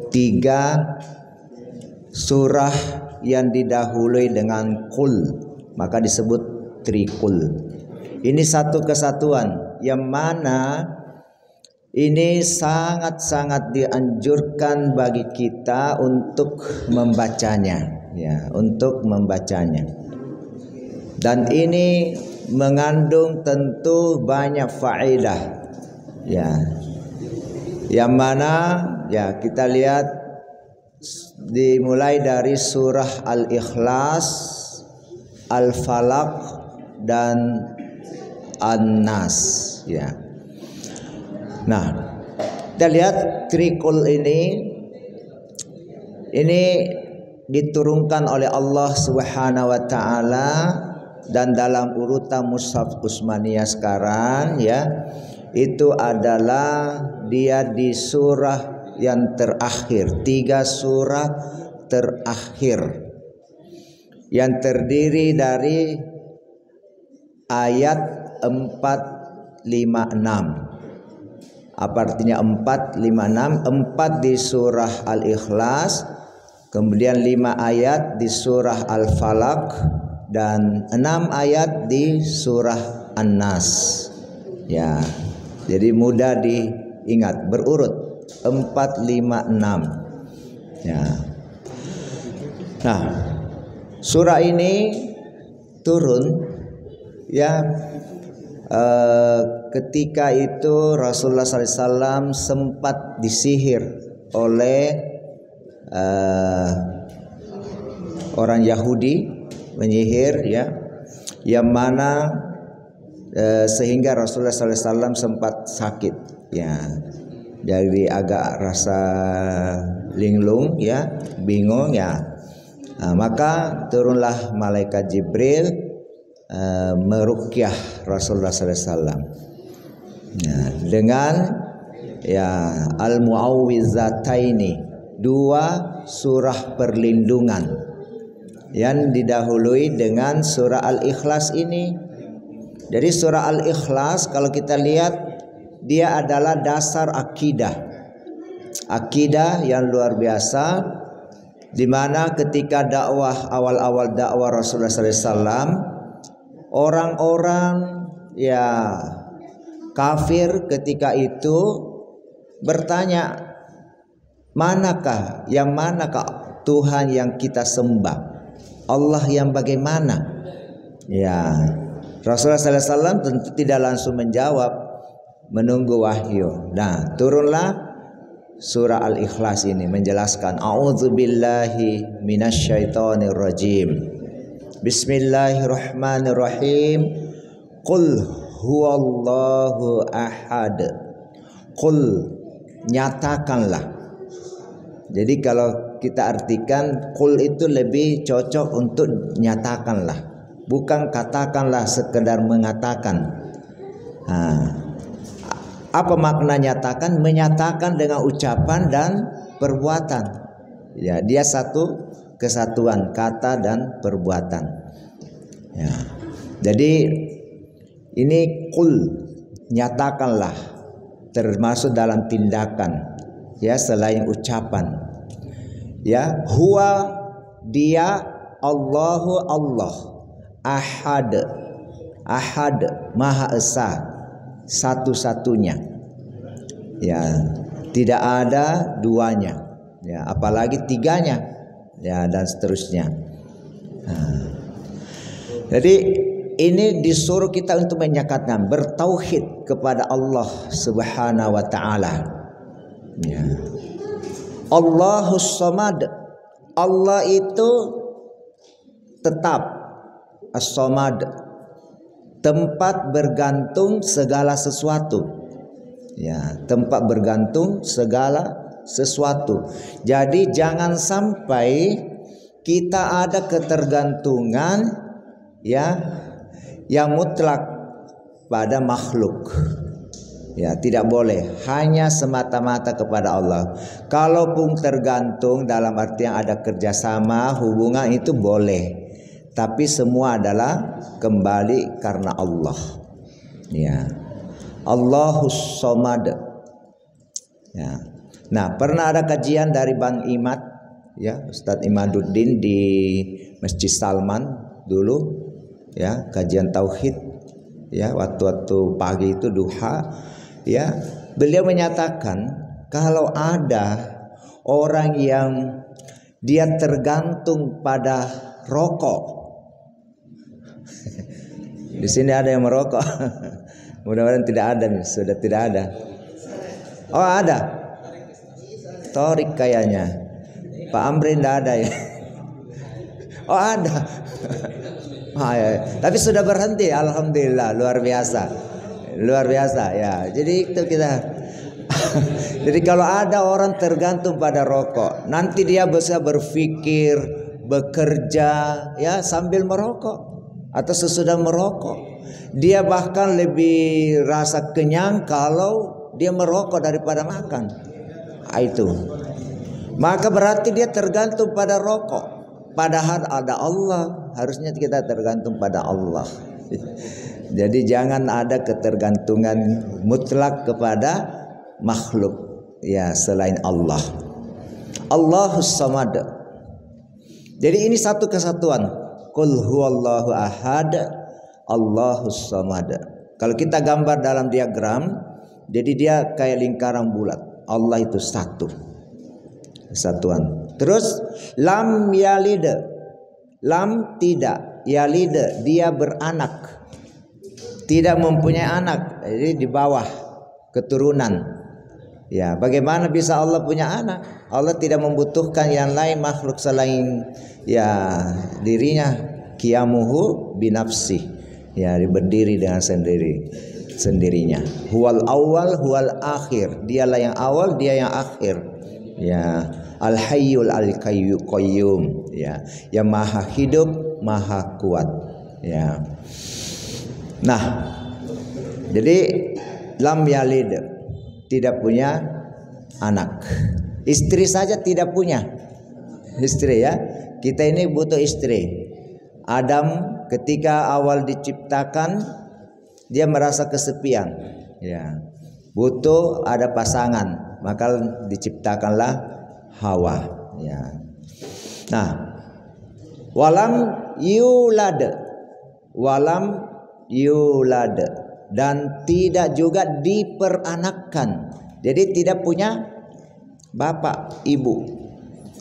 tiga surah yang didahului dengan qul, maka disebut trikul. Ini satu kesatuan yang mana ini sangat-sangat dianjurkan bagi kita untuk membacanya, ya, untuk membacanya. Dan ini mengandung tentu banyak faedah, ya. Yang mana ya kita lihat dimulai dari surah Al-Ikhlas, Al-Falaq dan An-Nas, ya. Nah, kita lihat trikul ini diturunkan oleh Allah Subhanahu wa taala dan dalam urutan mushaf Utsmaniyah sekarang, ya, itu adalah dia di surah yang terakhir, 3 surah terakhir yang terdiri dari ayat 4, 5, 6. Apa artinya 4, 5, 6? 4 di surah Al-Ikhlas, kemudian 5 ayat di surah Al-Falaq, dan 6 ayat di surah An-Nas. Ya, jadi mudah diingat, berurut 4, 5, 6. Ya. Nah, surah ini turun, ya, ketika itu Rasulullah SAW sempat disihir oleh orang Yahudi, menyihir, ya, yang mana sehingga Rasulullah SAW sempat sakit, ya, jadi agak rasa linglung, ya, bingung, ya. Maka turunlah malaikat Jibril meruqyah Rasulullah SAW, ya, dengan, ya, al-mu'awwizataini, 2 surah perlindungan yang didahului dengan surah Al-Ikhlas ini. Jadi surah Al-Ikhlas kalau kita lihat dia adalah dasar akidah yang luar biasa, di mana ketika dakwah, awal-awal dakwah Rasulullah SAW, orang-orang, ya, kafir ketika itu bertanya, manakah Tuhan yang kita sembah, Allah yang bagaimana? Ya, Rasulullah SAW tentu tidak langsung menjawab, menunggu wahyu. Nah, turunlah surah Al-Ikhlas ini menjelaskan, a'udzubillahi minasyaitonir rajim, bismillahirrahmanirrahim, qul huwallahu ahad. Qul, nyatakanlah. Jadi kalau kita artikan qul itu lebih cocok untuk nyatakanlah, bukan katakanlah sekedar mengatakan. Apa makna nyatakan? Menyatakan dengan ucapan dan perbuatan. Ya, dia satu kesatuan kata dan perbuatan. Ya. Jadi ini qul, nyatakanlah, termasuk dalam tindakan, ya, selain ucapan. Ya, huwa, dia, Allahu, Allah, ahad, maha esa, satu-satunya, ya, tidak ada duanya, ya, apalagi tiganya, ya, dan seterusnya. Jadi ini disuruh kita untuk menyatakan, bertauhid kepada Allah Subhanahu wa taala, ya. Allahus Samad, Allah itu tetap, as-Samad, tempat bergantung segala sesuatu, ya, tempat bergantung segala sesuatu. Jadi jangan sampai kita ada ketergantungan, ya, yang mutlak pada makhluk. Ya, tidak boleh hanya semata-mata kepada Allah. Kalaupun tergantung dalam arti yang ada kerjasama, hubungan, itu boleh. Tapi semua adalah kembali karena Allah. Ya, Allahus Samad. Ya. Nah, pernah ada kajian dari Bang Imad, ya, Ustadz Imaduddin di Masjid Salman dulu, ya, kajian tauhid, ya, waktu pagi itu duha, ya, beliau menyatakan kalau ada orang yang dia tergantung pada rokok. Di sini ada yang merokok. Mudah-mudahan tidak ada, sudah tidak ada. Oh, ada. Torik kayaknya. Pak Amrin tidak ada ya. Oh, ada. Oh, ya. Tapi sudah berhenti, alhamdulillah, luar biasa. Luar biasa ya. Jadi itu kita jadi kalau ada orang tergantung pada rokok, nanti dia bisa berpikir, bekerja, ya, sambil merokok atau sesudah merokok. Dia bahkan lebih rasa kenyang kalau dia merokok daripada makan. Itu. Maka berarti dia tergantung pada rokok. Padahal ada Allah, harusnya kita tergantung pada Allah. Jadi jangan ada ketergantungan mutlak kepada makhluk, ya, selain Allah. Allahus Samad. Jadi ini satu kesatuan. Qul huwallahu ahad, Allahus Samad. Kalau kita gambar dalam diagram, jadi dia kayak lingkaran bulat. Allah itu satu, kesatuan. Terus lam yalid, lam tidak, yalid dia beranak, tidak mempunyai anak, jadi di bawah keturunan. Ya, bagaimana bisa Allah punya anak? Allah tidak membutuhkan yang lain makhluk selain, ya, dirinya. Qiyamuhu binafsi, ya, berdiri dengan sendirinya. Huwal awal huwal akhir, dialah yang awal, dia yang akhir, ya. Al hayyul al qayyum, ya, yang maha hidup, maha kuat, ya. Nah, jadi lam yalid, tidak punya anak. Istri saja tidak punya istri, ya. Kita ini butuh istri. Adam ketika awal diciptakan dia merasa kesepian, ya, butuh ada pasangan, maka diciptakanlah Hawa, ya. Nah, walam yulad, dan tidak juga diperanakkan. Jadi tidak punya bapak, ibu,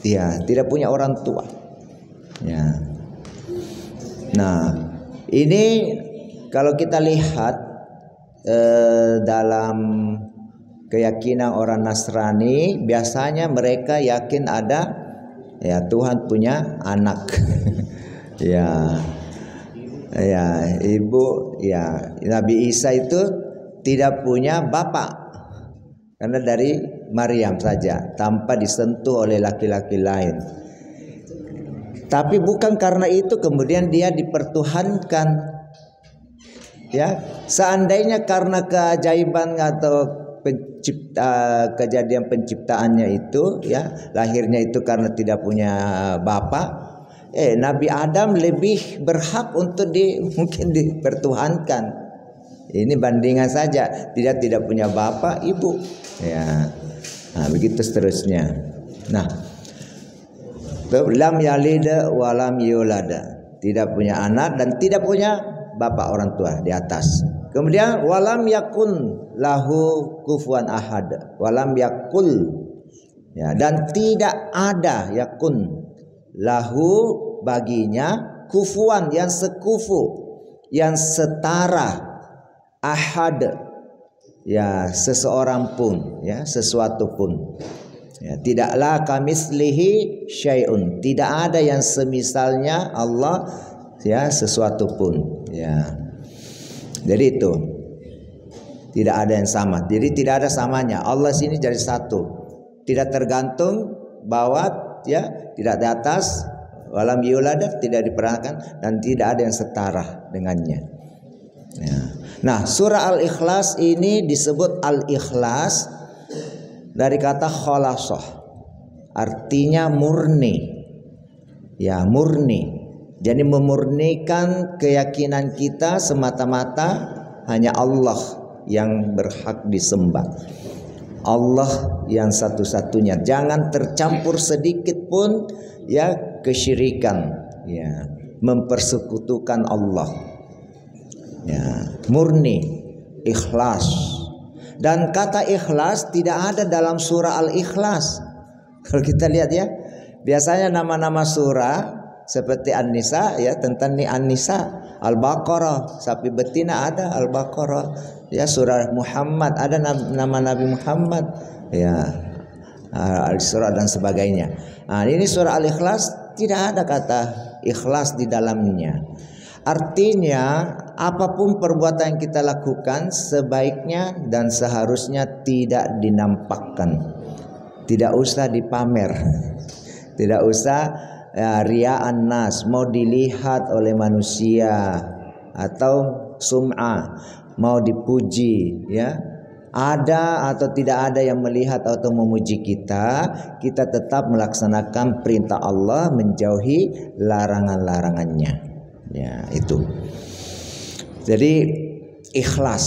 ya, tidak punya orang tua, ya. Nah, ini kalau kita lihat dalam keyakinan orang Nasrani, biasanya mereka yakin ada, ya, Tuhan punya anak. Ya, ya, ibu, ya, Nabi Isa itu tidak punya bapak karena dari Maryam saja tanpa disentuh oleh laki-laki lain. Tapi bukan karena itu kemudian dia dipertuhankan, ya. Seandainya karena keajaiban atau kejadian penciptaannya itu, ya, lahirnya itu karena tidak punya bapak, Nabi Adam lebih berhak untuk mungkin dipertuhankan. Ini bandingan saja, tidak punya bapak, ibu, ya. Nah, begitu seterusnya. Nah, lam yalid walam yulada, tidak punya anak dan tidak punya bapak, orang tua di atas. Kemudian walam yakun lahu kufuwan ahad, walam yakul, ya, dan tidak ada yakun lahu baginya kufuwan yang sekufu, yang setara, ahad, ya, seseorang pun, ya, sesuatu pun. Ya, tidaklah kamislihi syai'un, tidak ada yang semisalnya Allah, ya, sesuatu pun, ya. Jadi itu tidak ada yang sama. Jadi tidak ada samanya. Allah sini jadi satu, tidak tergantung bawah, ya, tidak di atas, walam yulad, tidak diperankan, dan tidak ada yang setara dengannya, ya. Nah, surah Al-Ikhlas ini disebut Al-Ikhlas dari kata khalasah, artinya murni, ya, murni. Jadi memurnikan keyakinan kita semata-mata hanya Allah yang berhak disembah. Allah yang satu-satunya. Jangan tercampur sedikit pun ya kesyirikan, ya, mempersekutukan Allah. Ya, murni, ikhlas. Dan kata ikhlas tidak ada dalam surah Al-Ikhlas. Kalau kita lihat ya, biasanya nama-nama surah seperti An-Nisa ya, tentang nih An-Nisa, Al-Baqarah, sapi betina ada Al-Baqarah, ya surah Muhammad ada nama Nabi Muhammad, ya Al-Isra dan sebagainya. Nah, ini surah Al-Ikhlas tidak ada kata ikhlas di dalamnya. Artinya apapun perbuatan yang kita lakukan sebaiknya dan seharusnya tidak dinampakkan, tidak usah dipamer, tidak usah ya, ria'an nas, mau dilihat oleh manusia, atau sum'ah, mau dipuji, ya. Ada atau tidak ada yang melihat atau memuji kita, kita tetap melaksanakan perintah Allah, menjauhi larangan-larangannya. Ya, itu. Jadi ikhlas,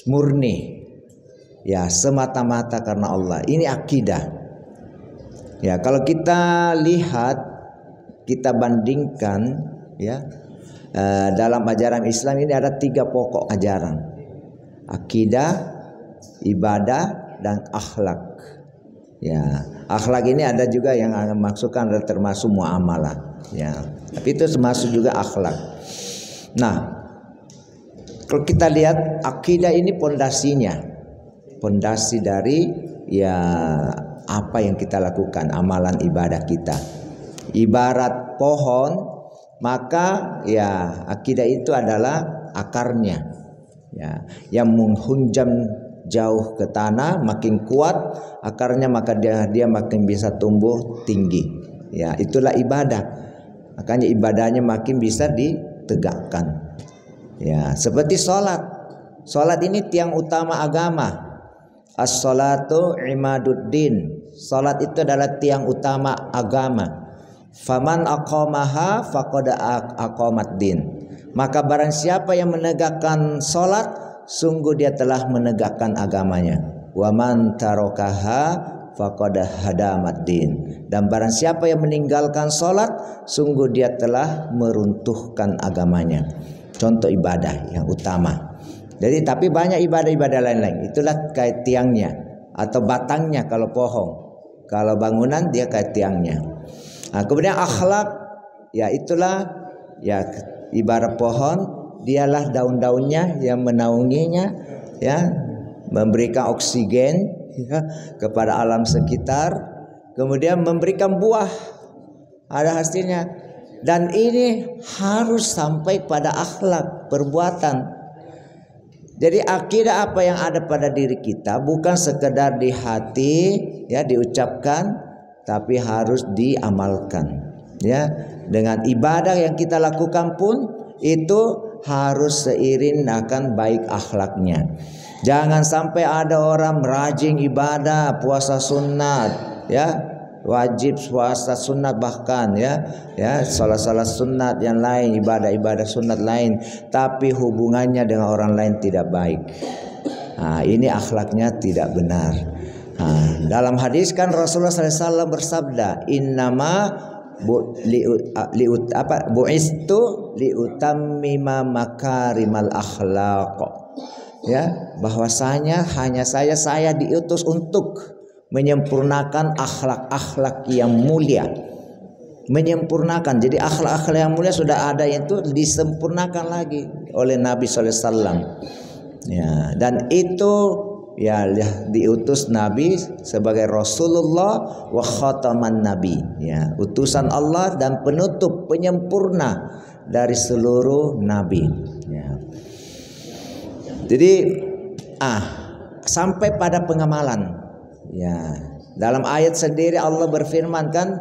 murni, ya semata-mata karena Allah. Ini akidah. Ya, kalau kita lihat, kita bandingkan, ya, dalam ajaran Islam ini ada 3 pokok ajaran: akidah, ibadah, dan akhlak. Ya, akhlak ini ada juga yang maksudkan ada termasuk muamalah. Ya, tapi itu termasuk juga akhlak. Nah, kalau kita lihat akidah ini pondasinya, pondasi dari ya apa yang kita lakukan, amalan ibadah kita. Ibarat pohon, maka ya akidah itu adalah akarnya, ya, yang menghunjam jauh ke tanah, makin kuat akarnya, maka dia makin bisa tumbuh tinggi. Ya, itulah ibadah. Makanya ibadahnya makin bisa ditegakkan. Ya, seperti sholat. Sholat ini tiang utama agama. As-sholatu imaduddin. Sholat itu adalah tiang utama agama. Faman aqamaha faqad aqamaddin. Maka barang siapa yang menegakkan sholat, sungguh dia telah menegakkan agamanya. Waman tarokaha faqad hadamaddin. Dan barang siapa yang meninggalkan sholat, sungguh dia telah meruntuhkan agamanya. Contoh ibadah yang utama. Jadi tapi banyak ibadah-ibadah lain-lain. Itulah kait tiangnya atau batangnya kalau pohon. Kalau bangunan dia kait tiangnya. Nah, kemudian akhlak, ya itulah ya ibarat pohon, dialah daun-daunnya yang menaunginya, ya, memberikan oksigen ya, kepada alam sekitar. Kemudian memberikan buah, ada hasilnya. Dan ini harus sampai pada akhlak, perbuatan. Jadi akidah apa yang ada pada diri kita bukan sekedar di hati, ya, diucapkan, tapi harus diamalkan. Ya, dengan ibadah yang kita lakukan pun itu harus seiring akan baik akhlaknya. Jangan sampai ada orang rajin ibadah, puasa sunat, ya, wajib puasa sunat bahkan, ya, salat-salat sunat yang lain, ibadah-ibadah sunat lain, tapi hubungannya dengan orang lain tidak baik. Nah, ini akhlaknya tidak benar. Nah, dalam hadis kan Rasulullah SAW bersabda, innama bu'istu liutammima makarimal akhlaq. Ya, bahwasanya hanya saya diutus untuk menyempurnakan akhlak-akhlak yang mulia. Menyempurnakan. Jadi akhlak-akhlak yang mulia sudah ada, itu disempurnakan lagi oleh Nabi SAW. Ya, dan itu ya diutus Nabi sebagai Rasulullah wa khataman Nabi. Ya, utusan Allah dan penutup, penyempurna dari seluruh nabi. Ya. Jadi sampai pada pengamalan. Ya, dalam ayat sendiri Allah berfirman kan,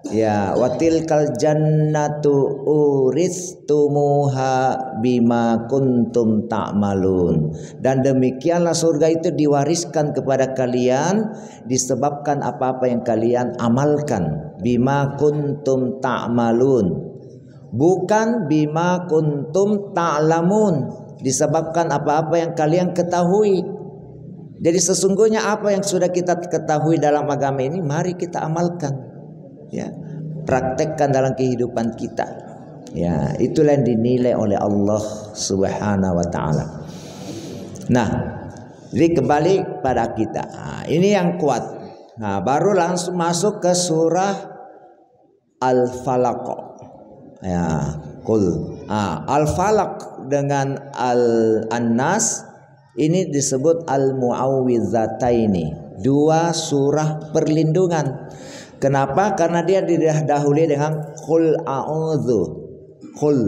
ya, watilkal jannatu uristumuha bima kuntum ta'malun. Dan demikianlah surga itu diwariskan kepada kalian disebabkan apa-apa yang kalian amalkan. Bima kuntum ta'malun, bukan bima kuntum ta'lamun, disebabkan apa-apa yang kalian ketahui. Jadi sesungguhnya apa yang sudah kita ketahui dalam agama ini, mari kita amalkan, ya, praktekkan dalam kehidupan kita. Ya, itulah yang dinilai oleh Allah Subhanahu wa taala. Nah, jadi kembali pada kita. Nah, ini yang kuat. Nah, baru langsung masuk ke surah Al-Falaq. Ya, Qul. Al-Falaq dengan An-Nas ini disebut Al-Mu'awwidhataini, dua surah perlindungan. Kenapa? Karena dia didahului dengan Qul a'udzu. Qul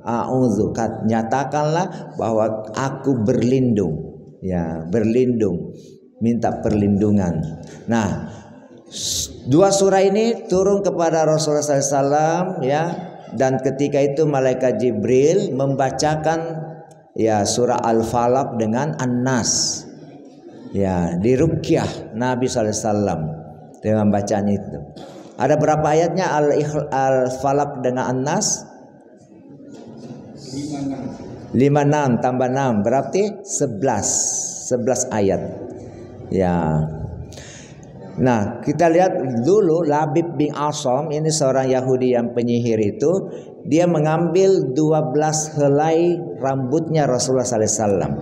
a'udzu, nyatakanlah bahwa aku berlindung. Ya, berlindung, minta perlindungan. Nah, dua surah ini turun kepada Rasulullah SAW, ya, dan ketika itu malaikat Jibril membacakan, ya, surah Al-Falaq dengan An-Nas, ya, diruqyah Nabi SAW dengan bacaan itu. Ada berapa ayatnya Al-Falaq dengan An-Nas? 56 tambah 6 berarti 11 ayat. Ya. Nah, kita lihat dulu Labib bin Asam, ini seorang Yahudi yang penyihir itu, dia mengambil 12 helai rambutnya Rasulullah SAW.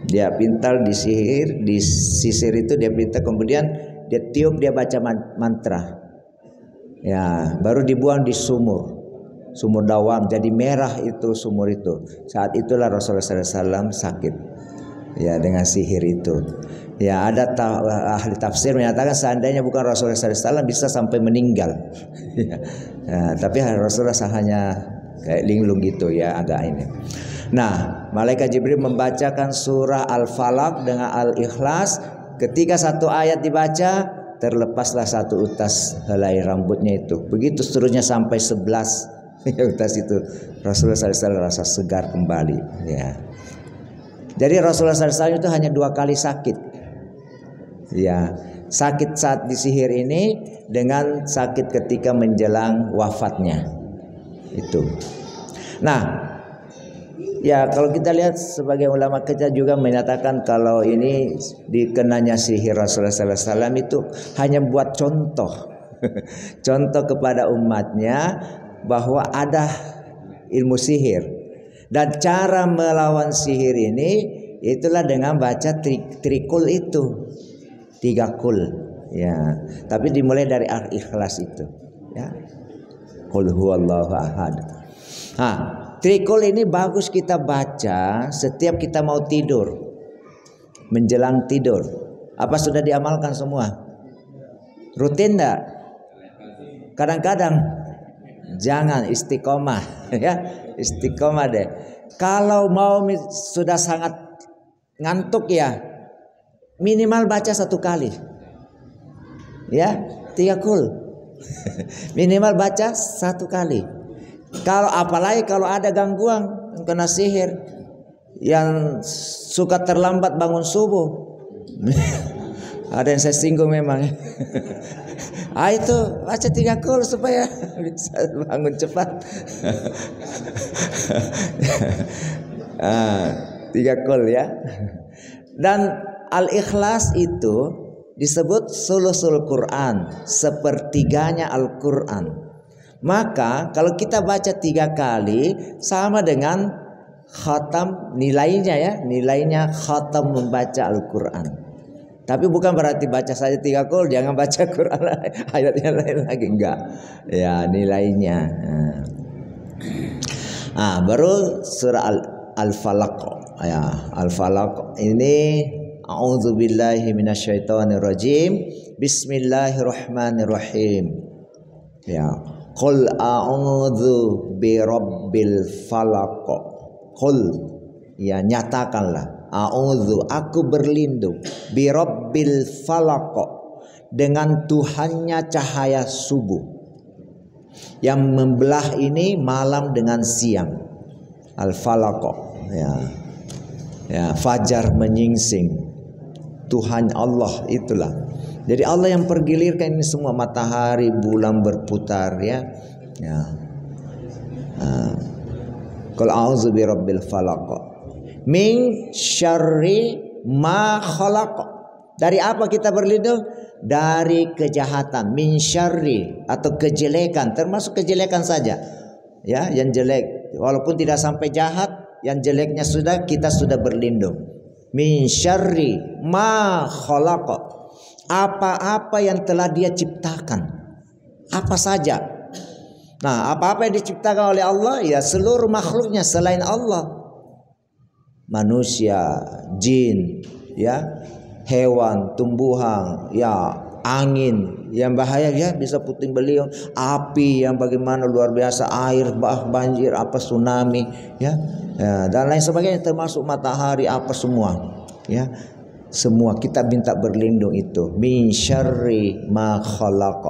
Dia pintar disihir, disisir itu dia pintar, kemudian dia tiup, dia baca mantra. Ya, baru dibuang di sumur dawam, jadi merah itu sumur itu. Saat itulah Rasulullah SAW sakit, ya, dengan sihir itu. Ya, ada ahli tafsir menyatakan seandainya bukan Rasulullah SAW bisa sampai meninggal. Ya, tapi Rasulullah hanya kayak linglung gitu, ya, agak ini. Nah, malaikat Jibril membacakan surah Al-Falaq dengan Al-Ikhlas. Ketika satu ayat dibaca, terlepaslah satu utas helai rambutnya itu. Begitu seterusnya sampai 11 utas itu. Rasulullah SAW rasa segar kembali, ya. Jadi Rasulullah SAW itu hanya 2 kali sakit, ya, sakit saat disihir ini dengan sakit ketika menjelang wafatnya itu. Nah, ya, kalau kita lihat sebagai ulama kita juga menyatakan kalau ini dikenanya sihir Rasulullah SAW itu hanya buat contoh contoh kepada umatnya bahwa ada ilmu sihir, dan cara melawan sihir ini itulah dengan baca trikul itu, 3 kul, ya, tapi dimulai dari Al-Ikhlas itu, ya, Qul huwallahu ahad. Nah, trikul ini bagus kita baca setiap kita mau tidur, menjelang tidur. Apa sudah diamalkan semua? Rutin enggak? Kadang-kadang jangan, istiqomah, ya, istiqomah deh. Kalau mau sudah sangat ngantuk, ya, minimal baca 1 kali, ya, 3 kul. Minimal baca 1 kali. Kalau apalagi kalau ada gangguan kena sihir, yang suka terlambat bangun subuh, ada yang saya singgung memang. Itu baca 3 kul supaya bisa bangun cepat. 3 kul, ya. Dan Al-Ikhlas itu disebut sulusul Quran, sepertiganya Al-Quran. Maka kalau kita baca 3 kali sama dengan khatam nilainya, ya, nilainya khatam membaca Al-Quran. Tapi bukan berarti baca saja 3 kul, jangan baca Quran ayatnya lain lagi, enggak. Ya, nilainya. Baru surah Al-Falaq. Ya, Al-Falaq ini a'udzubillahi minasyaitonirrajim. Bismillahirrahmanirrahim. Ya, Qul a'udzu birabbil falaq. Qul, ya, nyatakanlah, a'udzu, aku berlindung, birabbil falaq, dengan Tuhannya cahaya subuh, yang membelah ini malam dengan siang. Al-falaq, ya, ya, fajar menyingsing, Tuhan Allah itulah. Jadi Allah yang pergilirkan ini semua, matahari, bulan berputar, ya. Ya. Qul a'udzu birabbil falaq min syarri ma khalaq. Dari apa kita berlindung? Dari kejahatan, min syarri, atau kejelekan, termasuk kejelekan saja. Ya, yang jelek walaupun tidak sampai jahat, yang jeleknya kita sudah berlindung. Min syarri ma khalaq. Apa-apa yang telah Dia ciptakan. Apa saja. Nah, apa-apa yang diciptakan oleh Allah, ya seluruh makhluknya selain Allah. Manusia, jin, ya, hewan, tumbuhan, ya, angin yang bahaya ya bisa puting beliung, api yang bagaimana luar biasa, air, banjir, apa tsunami, ya, dan lain sebagainya, termasuk matahari, apa semua, ya. Semua kita minta berlindung itu. Min syarri ma khalaq.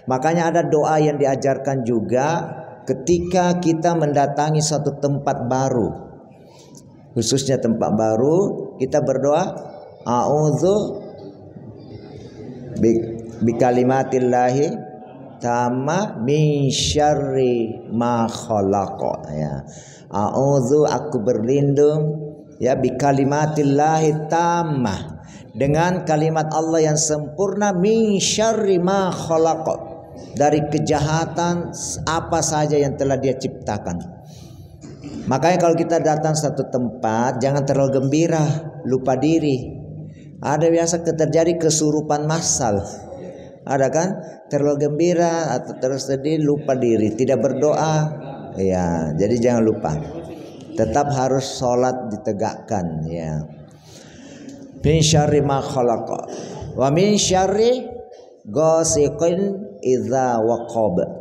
Makanya ada doa yang diajarkan juga ketika kita mendatangi suatu tempat baru. Khususnya tempat baru, kita berdoa, a'udzu bi kalimatillahi tamma min syarri ma khalaq, ya. A'udzu, aku berlindung, ya, bi kalimatillahi tammah, dengan kalimat Allah yang sempurna, min syarri ma khalaq, dari kejahatan apa saja yang telah Dia ciptakan. Makanya kalau kita datang satu tempat, jangan terlalu gembira, lupa diri. Ada biasa terjadi kesurupan massal. Ada kan? Terlalu gembira atau terus sedih, lupa diri, tidak berdoa. Ya, jadi jangan lupa. Tetap harus sholat ditegakkan, ya. Min syarri ma khalaq wa min syarri ghasiqin idza waqab.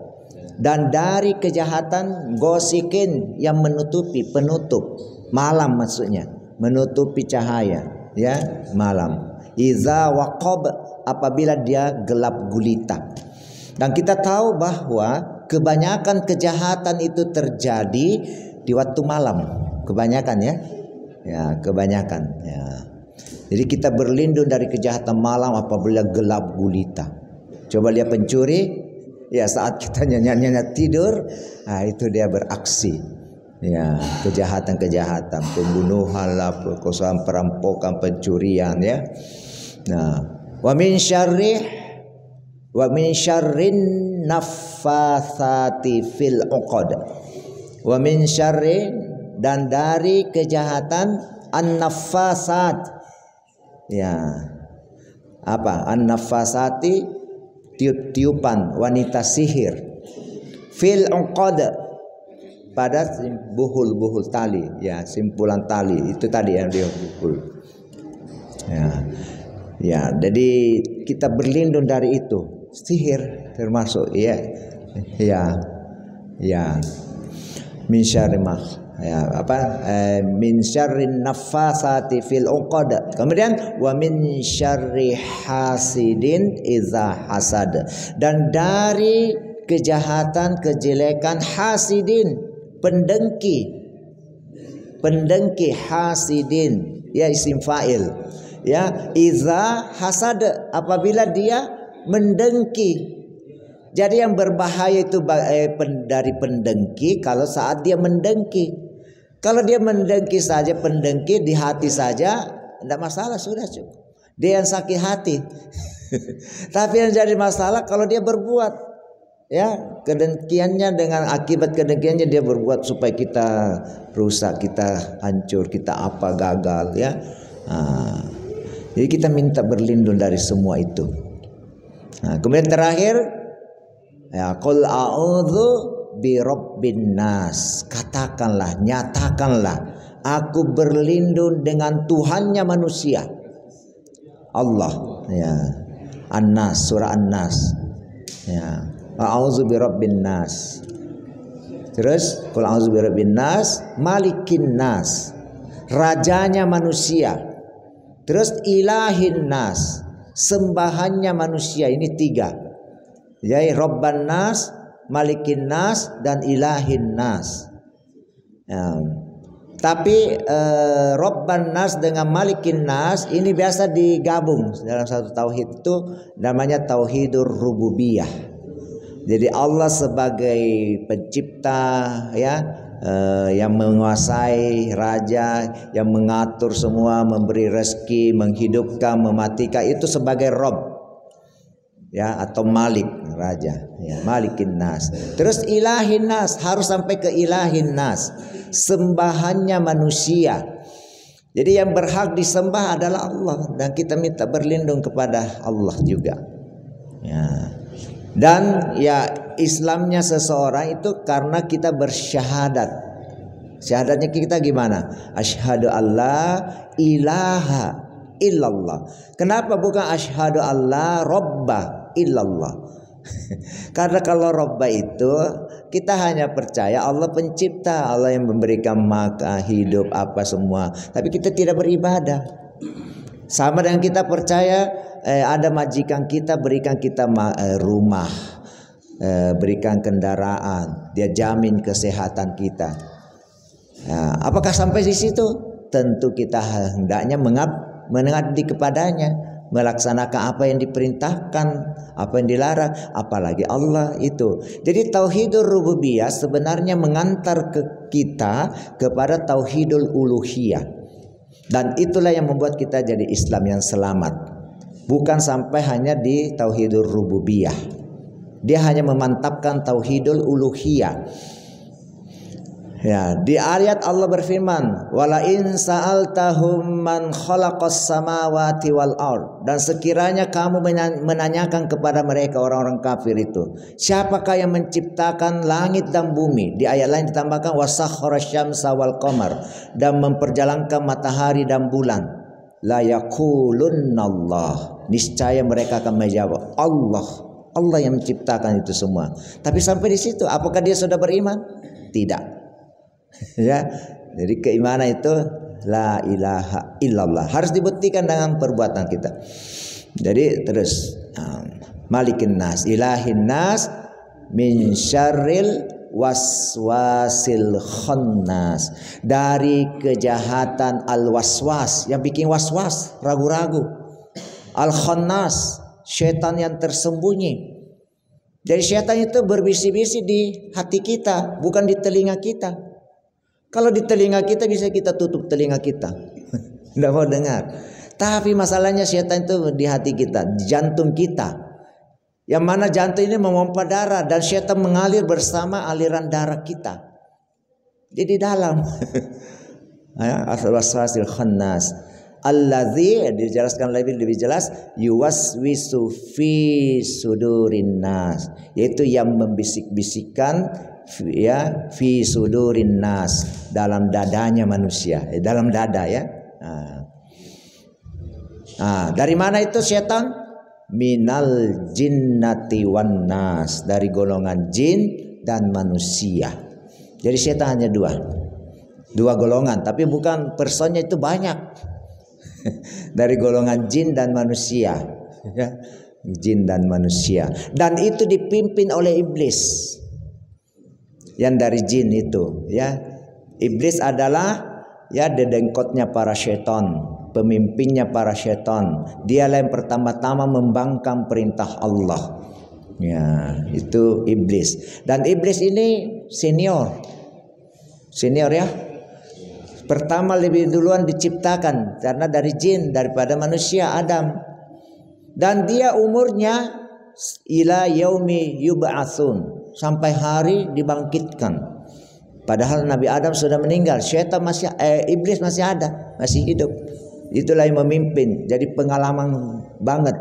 Dan dari kejahatan ghasiqin, yang menutupi, penutup malam, maksudnya menutupi cahaya, ya, malam. Idza waqab, apabila dia gelap gulita. Dan kita tahu bahwa kebanyakan kejahatan itu terjadi di waktu malam, kebanyakan, ya, ya, kebanyakan, ya. Jadi kita berlindung dari kejahatan malam apabila gelap gulita. Coba lihat pencuri, ya, saat kita nyenyak tidur, nah itu dia beraksi, ya, kejahatan, pembunuhan lah, perkosaan, perampokan, pencurian, ya. Nah, wa min syarrin naffatsati fil 'uqad. Wa min syarri, dan dari kejahatan an-naffasat, ya, apa an-naffasati, tiup-tiupan wanita sihir, fil 'uqad, pada buhul tali, ya, simpulan tali itu tadi yang dia pukul, ya, ya. Jadi kita berlindung dari itu, sihir termasuk, ya, ya, ya. Min syarri ma, ya, apa, min syarrin naffasati fil 'uqad. Kemudian wa min syarri hasidin idza hasad, dan dari kejahatan, kejelekan hasidin, pendengki, hasidin, ya, isim fa'il, ya, idza hasad, apabila dia mendengki. Jadi yang berbahaya itu dari pendengki kalau saat dia mendengki. Kalau dia mendengki saja, pendengki di hati saja, tidak masalah, sudah cukup. Dia yang sakit hati. Tapi yang jadi masalah kalau dia berbuat, ya, kedengkiannya, dengan akibat kedengkiannya dia berbuat supaya kita rusak, kita hancur, kita apa, gagal, ya. Nah, jadi kita minta berlindung dari semua itu. Nah, kemudian terakhir, ya, qul a'udzu bi rabbin nas, katakanlah, nyatakanlah, aku berlindung dengan Tuhannya manusia, Allah, ya. An-Nas, surah An-Nas, ya, a'udzu bi rabbin nas. Terus qul a'udzu bi rabbin nas, malikin nas, rajanya manusia. Terus ilahin nas, sembahannya manusia. Ini tiga. Jadi Rabban nas, Malikin nas, dan Ilahin nas. Ya. Tapi Rabban nas dengan Malikin nas ini biasa digabung dalam satu tauhid, itu namanya tauhidur rububiyah. Jadi Allah sebagai pencipta, ya, yang menguasai, raja yang mengatur semua, memberi rezeki, menghidupkan, mematikan, itu sebagai Rob, ya, atau Malik, raja, ya, Malikin Nas. Terus Ilahin Nas, harus sampai ke Ilahin Nas, sembahannya manusia. Jadi yang berhak disembah adalah Allah, dan kita minta berlindung kepada Allah juga, ya. Dan ya, Islamnya seseorang itu karena kita bersyahadat. Syahadatnya kita gimana? Asyhadu alla ilaha illallah. Kenapa bukan asyhadu alla robba illallah? Karena kalau robba itu kita hanya percaya Allah pencipta, Allah yang memberikan makan, hidup, apa semua. Tapi kita tidak beribadah. Sama dengan kita percaya ada majikan kita berikan kita rumah, berikan kendaraan, dia jamin kesehatan kita. Nah, apakah sampai di situ? Tentu kita hendaknya mengabdi kepadanya, melaksanakan apa yang diperintahkan, apa yang dilarang, apalagi Allah itu. Jadi tauhidul rububiyah sebenarnya mengantar kita kepada tauhidul uluhiyah. Dan itulah yang membuat kita jadi Islam yang selamat. Bukan sampai hanya di tauhidul rububiyah. Dia hanya memantapkan tauhidul uluhiyah. Ya, di ayat Allah berfirman, "Wala in sa'altahum man khalaqas samawati wal ard." Dan sekiranya kamu menanyakan kepada mereka, orang-orang kafir itu, siapakah yang menciptakan langit dan bumi? Di ayat lain ditambahkan wasakhkhara syamsa wal qamar, dan memperjalankan matahari dan bulan. La yaqulunallah. Niscaya mereka akan menjawab, Allah. Allah yang menciptakan itu semua. Tapi sampai di situ, apakah dia sudah beriman? Tidak. Ya, jadi keimanan itu la ilaha illallah harus dibuktikan dengan perbuatan kita. Jadi terus Malikin Nas, Ilahin Nas, min syarril waswasil khannas, dari kejahatan al-waswas yang bikin waswas, ragu-ragu. Al-khannas, setan yang tersembunyi. Jadi setan itu berbisik-bisik di hati kita, bukan di telinga kita. Kalau di telinga kita bisa kita tutup telinga kita, tidak mau dengar. Tapi masalahnya setan itu di hati kita, di jantung kita. Yang mana jantung ini memompa darah dan setan mengalir bersama aliran darah kita. Jadi dalam al-waswasil khannas. Alladzi, dijelaskan lebih jelas, yuwaswisu fi sudurin nas, yaitu yang membisik-bisikkan, ya, fi sudurin nas, dalam dadanya manusia, dalam dada, ya. Dari mana itu setan? Minal jinnati wan nas, dari golongan jin dan manusia. Jadi setan hanya dua golongan, tapi bukan personnya, itu banyak. Dari golongan jin dan manusia, ya, jin dan manusia, dan itu dipimpin oleh iblis. Yang dari jin itu, ya, iblis adalah, ya, dedengkotnya para syaitan, pemimpinnya para syaitan. Dialah yang pertama-tama membangkang perintah Allah, ya, itu iblis. Dan iblis ini senior, ya. Pertama lebih duluan diciptakan karena dari jin, daripada manusia Adam. Dan dia umurnya ila yaumi yub'atsun, sampai hari dibangkitkan. Padahal Nabi Adam sudah meninggal, syaitan masih iblis masih ada, masih hidup. Itulah yang memimpin. Jadi pengalaman banget.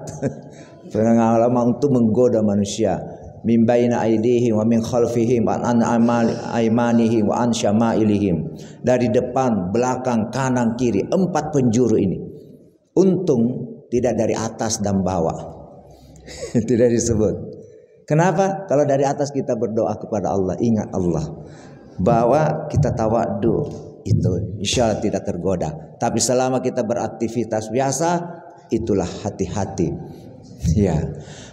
Pengalaman untuk menggoda manusia. Min baina aydihim wa min khalfihim wa an aymanihim wa an syama'ilihim. Dari depan, belakang, kanan, kiri, 4 penjuru ini. Untung tidak dari atas dan bawah. Tidak disebut. Kenapa? Kalau dari atas kita berdoa kepada Allah, ingat Allah, bahwa kita tawadu, itu insya Allah tidak tergoda. Tapi selama kita beraktivitas biasa, itulah hati-hati. Ya,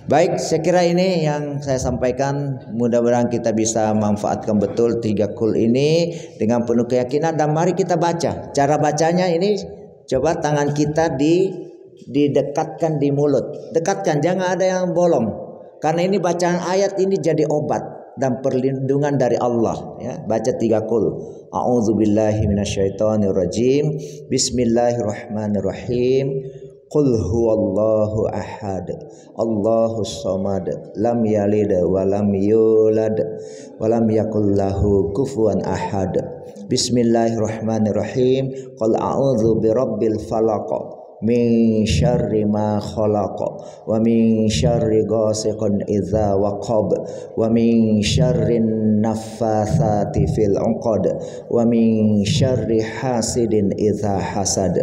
baik, saya kira ini yang saya sampaikan. Mudah-mudahan kita bisa manfaatkan betul 3 kul ini dengan penuh keyakinan. Dan mari kita baca. Cara bacanya ini, coba tangan kita didekatkan di mulut. Dekatkan, jangan ada yang bolong. Karena ini bacaan ayat ini jadi obat. dan perlindungan dari Allah ya. Baca 3 qul. A'udzubillahi minasyaitonirrajim. Bismillahirrahmanirrahim. Qul huwallahu ahad. Allahus samad. Lam yalid wa lam yulad wa lam yakul lahu kufuwan ahad. Bismillahirrahmanirrahim. Qul a'udzu birabbil falaq min syarri ma khalaq wa min syarri ghasiqin idza waqab wa min syarri naffatsati fil 'uqad wa min syarri hasidin idza hasad.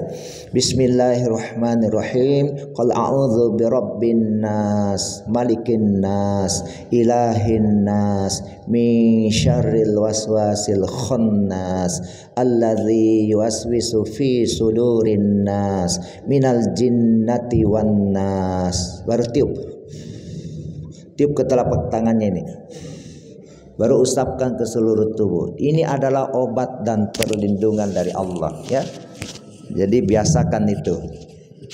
Bismillahirrahmanirrahim. Qul a'udzu birabbin nas malikin nas ilahin nas min syarril waswasil khannas alladzi yuwaswisu fi sudurin nas minal jinnati wan nas. Baru tiup ke telapak tangannya ini, baru usapkan ke seluruh tubuh. Ini adalah obat dan perlindungan dari Allah ya. Jadi biasakan itu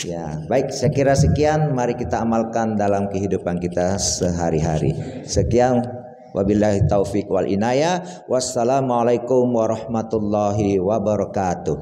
ya. Baik, saya kira sekian, mari kita amalkan dalam kehidupan kita sehari-hari. Sekian, wabillahi taufik wal inayah. Wassalamualaikum warahmatullahi wabarakatuh.